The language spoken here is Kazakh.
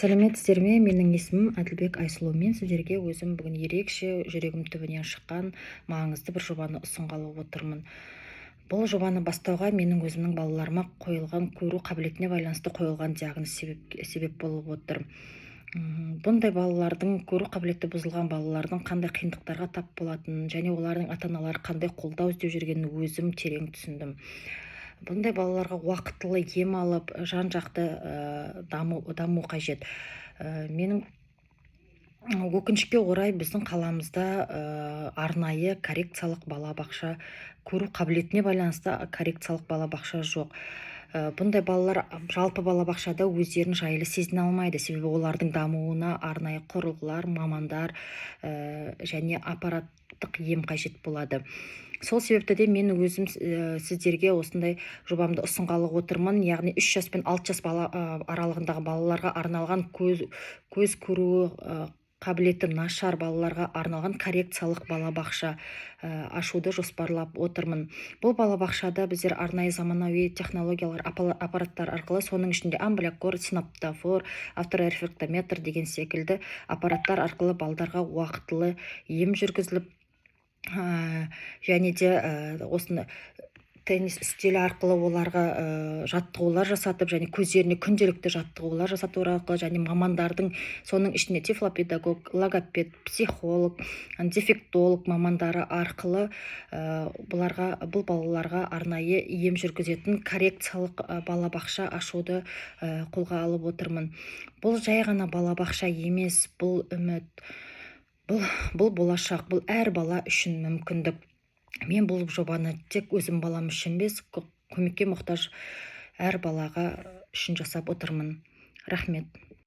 Сәлеметсіздер ме? Менің есімім Әділбек Айсұлу. Мен сіздерге өзім бүгін ерекше жүрегім түбінен шыққан маңызды бір жобаны ұсынғалы отырмын. Бұл жобаны бастауға менің өзімнің балаларыма қойылған көру қабілетіне байланысты қойылған диагноз себеп болып отыр. Бұндай балалардың, көру қабілеті бұзылған балалардың қандай қиындықтарға тап болатынын және олардың ата-аналары қандай қолдау іздеп жүргенін өзім терең түсіндім. Бұндай балаларға уақытылы ем алып, жан-жақты даму қажет. Менің өкінішке орай біздің қаламызда арнайы коррекциялық балабақша, көру қабілетіне байланысты коррекциялық балабақша жоқ. Бұндай балалар жалпы балабақшада өздерін жайлы сезіне алмайды, себебі олардың дамуына арнайы құрылғылар, мамандар және аппараттық ем қажет болады. Сол себепті де мен өзім сіздерге осындай жобамды ұсынғалы отырмын. Яғни 3 жас пен 6 жас аралығындағы балаларға арналған көз көруі қабілеті нашар балаларға арналған коррекциялық балабақша ашуды жоспарлап отырмын. Бұл балабақшада біздер арнайы заманауи технологиялар, аппараттар арқылы, соның ішінде амбулякор, синоптофор, авторефрактометр деген секілді аппараттар арқылы балдарға уақытылы ем жүргізіліп, және де осыны теннис үстелі арқылы оларға жаттығулар жасатып, және көздеріне күнделікті жаттығулар жасату арқылы, және мамандардың, соның ішінде тифлопедагог, логопед, психолог, дефектолог мамандары арқылы бұл балаларға арнайы ем жүргізетін коррекциялық балабақша ашуды қолға алып отырмын. Бұл жай ғана балабақша емес, бұл үміт, бұл болашақ, бұл әр бала үшін мүмкіндік. Мен бұл жобаны тек өзім балам үшін емес, көмекке мұқтаж әр балаға үшін жасап отырмын. Рахмет.